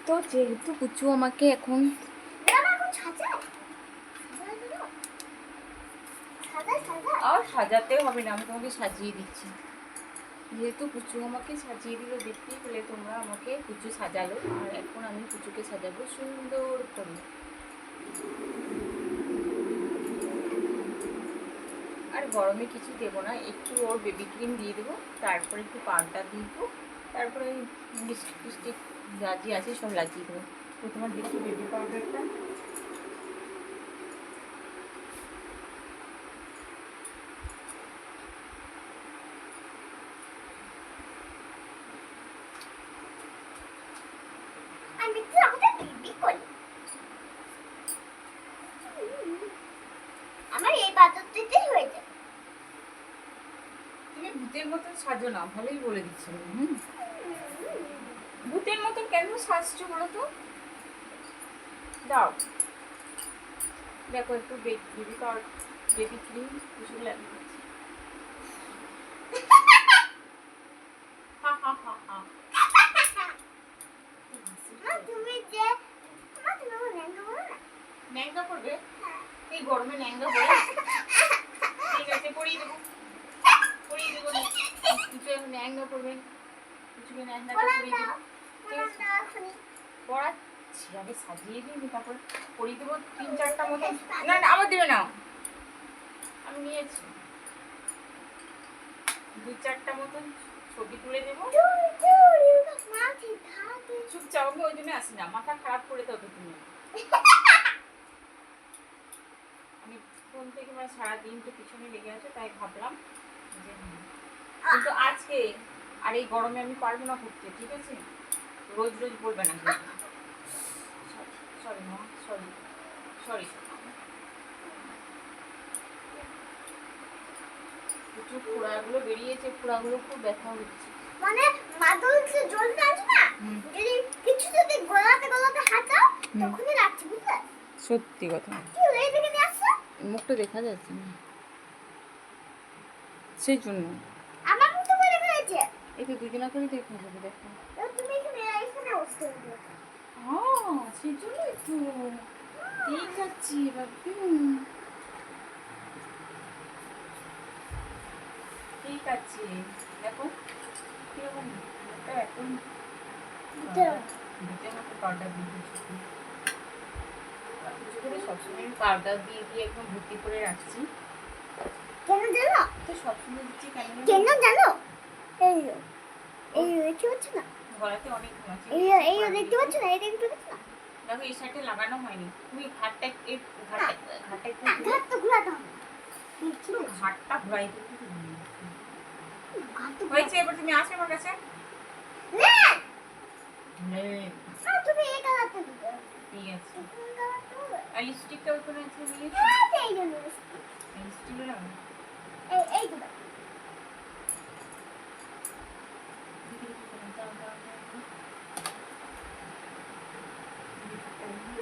তো যেহেতু পুচু আমাকে এখন আর সাজাতে হবে না, আমি তোমাকে সাজিয়ে দিচ্ছি। যেহেতু পুচু আমাকে সাজিয়ে দিল, দেখতেই পেলে তোমরা, আমাকে পুচু সাজালো, আর এখন আমি পুচুকে সাজাবো সুন্দর করে। আর গরমে কিছু দেবো না, একটু ওর বেবি ক্রিম দিয়ে দেবো, তারপরে একটু পাউডার দিয়ে দেবো, তারপরে লিপস্টিক ফিস্টিক যা যে আছে সব লাগিয়ে দেবো। তো তোমার দেখি বেবি পাউডারটা, আমার এই পাত্রটিতেই হয়ে যাবে। তুমি ভূতের মতন সাজো না, ভালোই বলে দিচ্ছ। ভূতের মতন কেন সাজছো বলো তো? দাও, দেখো একটু বেবি পাউডার, বেবি ক্রিম কিছু লাগিয়ে দিচ্ছি। তুমি যে তুমি আমার ন্যাংটা বলো না। ন্যাংটা করবে? এই গরমে ন্যাংটা করে? ঠিক আছে, পরিয়ে দেবো, পরিয়ে দেবো। কিছু এখন ন্যাংটা করবে, কিছুকে ন্যাংটাটা পরিয়ে দেবো। ঠিক আছে, পড়াচ্ছি, আগে সাজিয়ে দিই, তারপর পরিয়ে দেবো 3-4টা মতো। না না, আবার দেবে না, আমি নিয়েছি 2-4টা মতন ছবি তুলে দেবো। চুপচাপ, আমি ওই জন্য আসি না, মাথা খারাপ করে দাও তো তুমি। আমি ফোন থেকে মানে সারাদিন তো পিছনে লেগে আছে, তাই ভাবলাম যে কিন্তু আজকে আর এই গরমে আমি পারবো না করতে, ঠিক আছে? রোজ রোজ বলবে না। সরি মা, সরি সরি। প্রচুর ফোড়াগুলো বেরিয়েছে, ফোড়াগুলো খুব ব্যথা হচ্ছে। মানে মাদুল যে জলটা আছে না, যদি কিছু যদি গলাতে গলাতে হাঁটাও তখনই লাগছে, বুঝলে? সত্যি কথা। কি এই দিকে নিয়ে আসছে? মুখটা দেখা যাচ্ছে না, সেই জন্য। আমার মুখ তো বলে ফেলেছে। এই তো দুজনা করে দেখা যাবে, দেখো। তুমি এখানে এখানে বসতে হবে। সেই জন্যই তো। ঠিক আছে বাবু, ঠিক আছে। দেখো কিরকম মুখটা এখন ভূতের মতো পাউডার দিয়ে দিচ্ছি। কিছু করে সবসময় আমি পাউডার দিয়ে দিয়ে একদম ভর্তি করে রাখছি। কেন জানো? তো সবসময় দিচ্ছি কেন জানো? এই দেখতে পাচ্ছ না? গলাতে অনেক ঘাম আছে। এই দেখতে পাচ্ছ না? এই দেখতে পাচ্ছ না? দেখো এই সাইডে লাগানো হয়নি, তুমি ঘাটটা একটু ঘাট তো ঘোরাতে হবে। ঘাটটা ঘুরাই দিতে হয়েছে। এবার তুমি আসো আমার কাছে। না হ্যাঁ তুমি এই কালারটা দিবে। ঠিক আছে। কোন কালারটা হবে? আর লিপস্টিকটা ওখানে আছে, নিয়ে এই জন্য লিপস্টিক লাগানো। এই দিবে।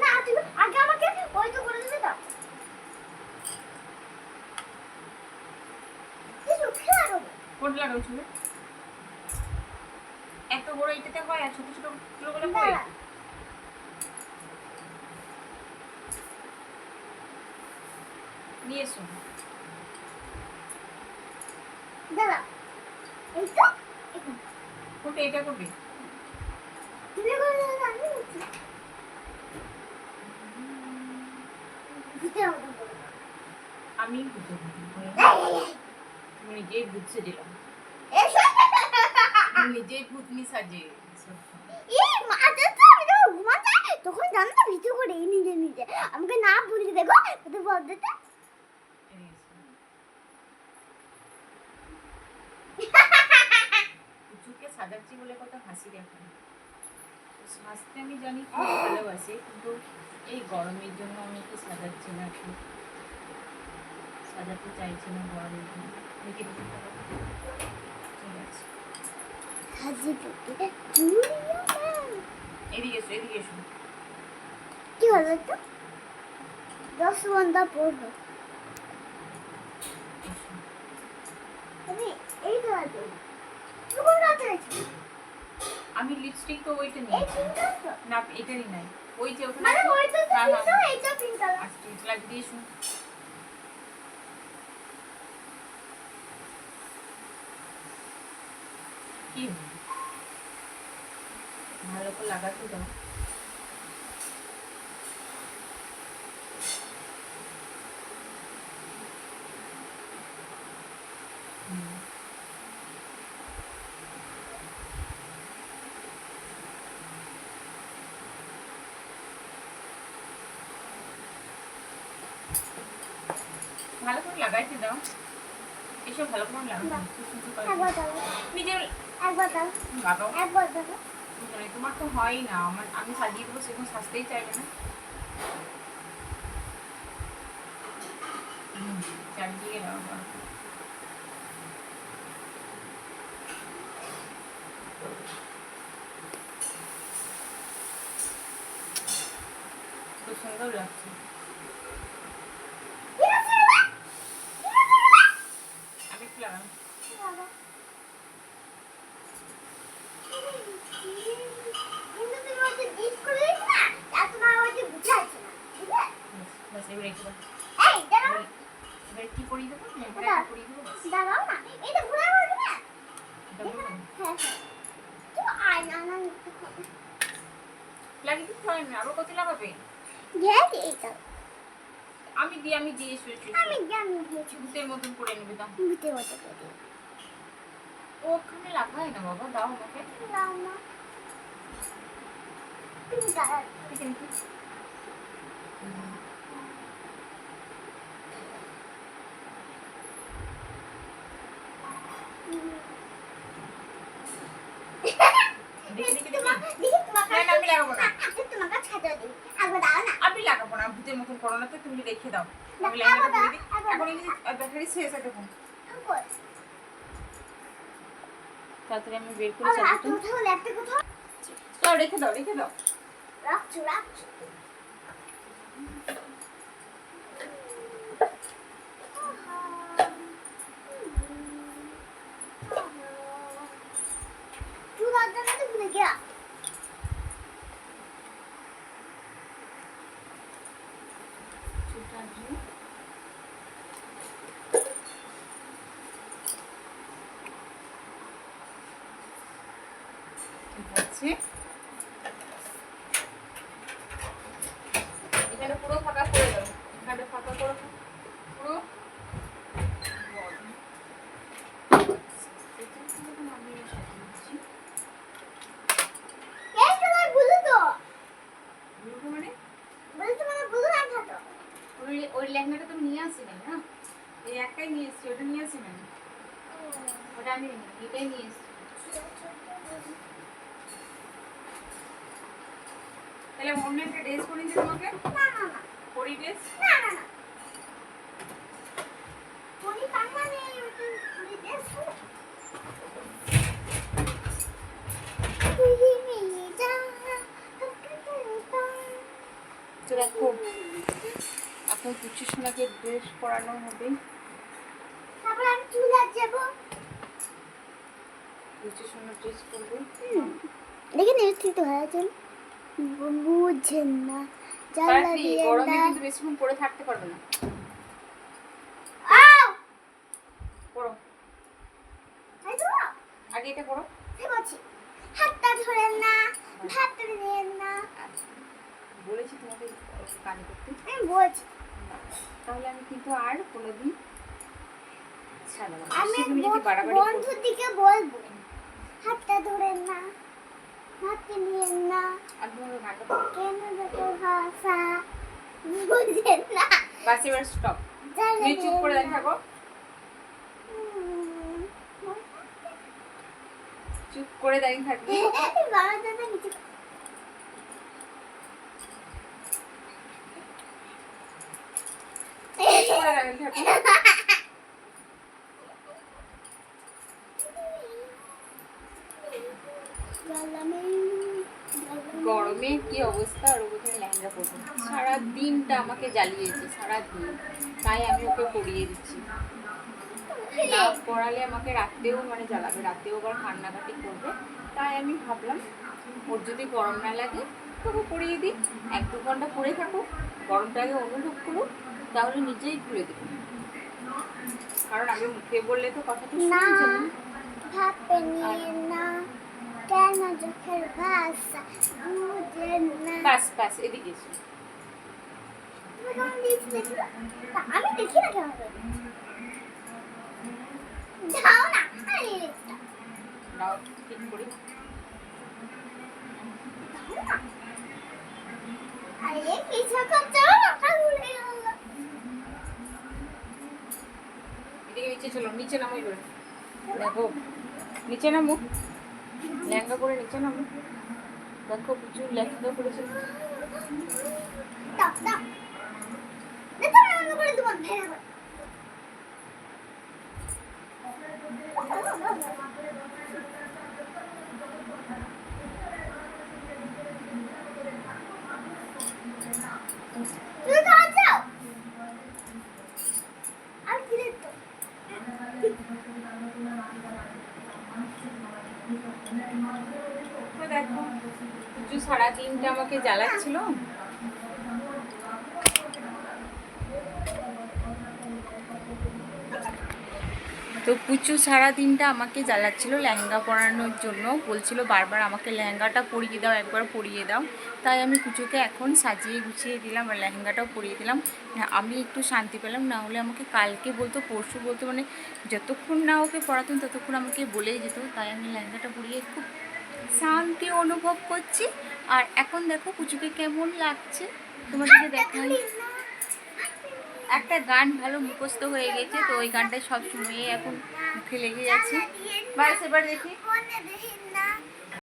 না তুমি আগে আমাকে ওই তো করে দিবে দাও। কিছু খেলা হবে। কোন লাগাও চুলে? এত বড় এটাতে হয়, আর ছোট ছোট গুলো না হয়। নিয়ে এসো। দাদা এই তো কোনটা এটা করবে? তুমি করে দাও, আমি করছি। ভিতরে মতো করে দাও। আমি বুঝতে নিজেই বুঝতে দিলাম, নিজেই ভূতনি সাজে। এই মাঝে তো আমি যখন ঘুমাতে তখন জানো না ভিতরে করে নিজে নিজে আমাকে না বলতে দেখো তো বলতে পুচুকে সাজাচ্ছি বলে কত হাসি দেখো। সাজতে আমি জানি খুব ভালোবাসে, কিন্তু এই গরমের জন্য আমি একটু সাজাচ্ছি না, একটু সাজাতে চাইছি না গরমের জন্য। দেখি ঠিক আছে, হাজি পুটি এদিকে এসো, এদিকে এসো। কি হলো তো 10 ঘন্টা পড়বো তুমি এই তো আছে তুমি কোন রাতে আছো? আমি লিপস্টিক তো ওইটা এই নিয়েছি। তিনটা তো? না এটারই নাই। ওই যে ওখানে মানে আছে। ওইটা তো হ্যাঁ, তিনটা, হ্যাঁ। এইটা তিনটা। আচ্ছা ঠিক আছে, লাগিয়ে দিয়ে এসো। কি ভালো করে লাগাতে দাও। হুম। ভালো করে লাগাইতে দাও। এসব ভালো করে লাগাতে দাও। খুব সুন্দর করে একবার দাও, নিজের একবার দাও, লাগাও। একবার দাও। জানি, তোমার তো হয়ই না, আমার আমি সাজিয়ে দেবো, সেরকম সাজতেই চাইবে না। চারদিকে দাও আবার। খুব সুন্দর লাগছে। আমি একটু লাগানো। কিন্তু তুমি ওই যে ডিপ করে দিচ্ছ না, তা তোমার ওই যে বুঝাচ্ছে না, ঠিক আছে? ব্যাস এবার রেখে দাও। এই, দাঁড়াও, এবার কি পরিয়ে দেবো? দাঁড়াও। লেহেঙ্গাটা পরিয়ে দেবো ব্যাস। দাঁড়াও না, এটা ঘোরা করবে না? এটা বলবো না। হ্যাঁ, হ্যাঁ। তো আয়না না নিতে হবে। লাগিয়ে দিতে হয় না, আবার কত লাগাবে? গ্যাস এইটা। আমি দিয়ে শুয়েছি। আমি জানি দিয়েছি। ভূতের মতন করে নেবে, দাও। বুঝতে বলতে পারি। ওখানে লাগাই না বাবা, দাও আমাকে। দাও না। তুমি দাঁড়াও। ঠিক আছে। দেখি দেখি দেখি। দেখি তোমার না, না, আমি লাগাবো না। তোমার কাছে ছাড়া দিই। একবার দাও না। আমি লাগাবো না, ভূতের মতন করো না তো, তুমি রেখে দাও। আমি না, লেহেঙ্গাটা আবার পরিয়ে দিই। আবার এখন এই ব্যাটারি শেষ আছে এখন। আবার। তাড়াতাড়ি আমি বের করে আর চাবি। কোথাও লাগতে কোথাও দাও, রেখে দাও, রেখে দাও। রাখছো, রাখছো। तू रात जाना तो भूल गया। চুলটা দিয়ে ঠিক আছে। এখানে পুরো ফাঁকা করে দাও, এখানে ফাঁকা করো পুরো। ये तो मैं भूल तो মানে बोल तो मैंने भूल रहा था तो ওই লেহেঙ্গাটা তো নিয়ে আসি নাই না, এই একটাই নিয়ে এসছি, ওটা নিয়ে আসি নাই। ওটা আমি এটাই নিয়ে এসছি। তাহলে অন্য একটা ড্রেস পরিয়ে দিই তোমাকে। ना ना ना পরি ড্রেস। ना ना ना कोई कान्ना नहीं पूरी ड्रेस को तू ही मेरी जान তো দেখো এখন কুচি সোনাকে ড্রেস পরানো হবে। তারপর আমি চুলা যাব কুচি সোনা ড্রেস করবে। দেখে নিশ্চিত তো হয়ে যান বুঝছেন না জ্বালা তাড়াতাড়ি, দিয়ে গরমে না কিন্তু বেশিক্ষণ পরে থাকতে পারবে না। আও পরো, এই তো আগে এটা পরো। এই বলছি হাতটা ধরেন না ভাতটা নেন না বলেছি তোমাকে কানে করতে। আমি বলছি তাহলে আমি কিন্তু আর কোনোদিন ছাড়বো না। আমি তুমি যদি বাড়াবাড়ি করো, বন্ধুর দিকে বলবো হাতটা ধরেন না হাতটা নিয়েন না আর তোমাকে গানটা পড়ো। কেন দেখো ভাষা বুঝেন না বাস এবার স্টপ। তুমি চুপ করে দাঁড়িয়ে থাকো, চুপ করে দাঁড়িয়ে থাকবে। বাবা দাদা কিছু চুপ করে দাঁড়িয়ে থাকো। গরমে কি অবস্থা, আর ওখানে লেহেঙ্গা পরবো। সারা দিনটা আমাকে জ্বালিয়েছে, সারা দিন। তাই আমি ওকে পরিয়ে দিচ্ছি। না পড়ালে আমাকে রাতেও মানে জ্বালাবে, রাতেও আবার কান্নাকাটি করবে। তাই আমি ভাবলাম ওর যদি গরম না লাগে তবু পরিয়ে দিই, 1-2 ঘন্টা পরে থাকুক, গরমটাকে অনুভব করুক, তাহলে নিজেই খুলে দেবো। কারণ আমি মুখে বললে তো কথাটা না শুনছে না। ভাবে নিয়ে না কেন চোখের ভাষা বুঝে না বাস বাস, এদিকে এসো। তুমি কেমন দিয়েছি দেখি তো? তা আমি দেখি না কেমন করে। যাও না আরে নাও ঠিক করি। যাও না আরে কিছু করছো মাথা ঘুরে গেল এদিকে নিচে চলো, নিচে নামো এবার। দেখো নিচে নামো, লেহেঙ্গা করে নিচে নামো। দেখো প্রচুর লেহেঙ্গা করেছে। দাও দাও দেখো না অন্য করে দেবো ভেড়া করে তুমি কাজ যাও আর কি দেখতো তো দেখো পুজো সারাদিনটা আমাকে জ্বালাচ্ছিল। তো পুচু সারাদিনটা আমাকে জ্বালাচ্ছিল লেহেঙ্গা পরানোর জন্য, বলছিল বারবার আমাকে লেহেঙ্গাটা পরিয়ে দাও, একবার পরিয়ে দাও। তাই আমি পুচুকে এখন সাজিয়ে গুছিয়ে দিলাম আর লেহেঙ্গাটাও পরিয়ে দিলাম। আমি একটু শান্তি পেলাম, না হলে আমাকে কালকে বলতো, পরশু বলতো, মানে যতক্ষণ না ওকে পড়াতেন ততক্ষণ আমাকে বলেই যেত। তাই আমি লেহেঙ্গাটা পরিয়ে খুব শান্তি অনুভব করছি। আর এখন দেখো পুচুকে কেমন লাগছে তোমাদেরকে দেখাই। একটা গান ভালো মুখস্থ হয়ে গেছে, তো ওই গানটা সব সময় এখন মুখে লেগে যাচ্ছে। বাস এবার দেখি।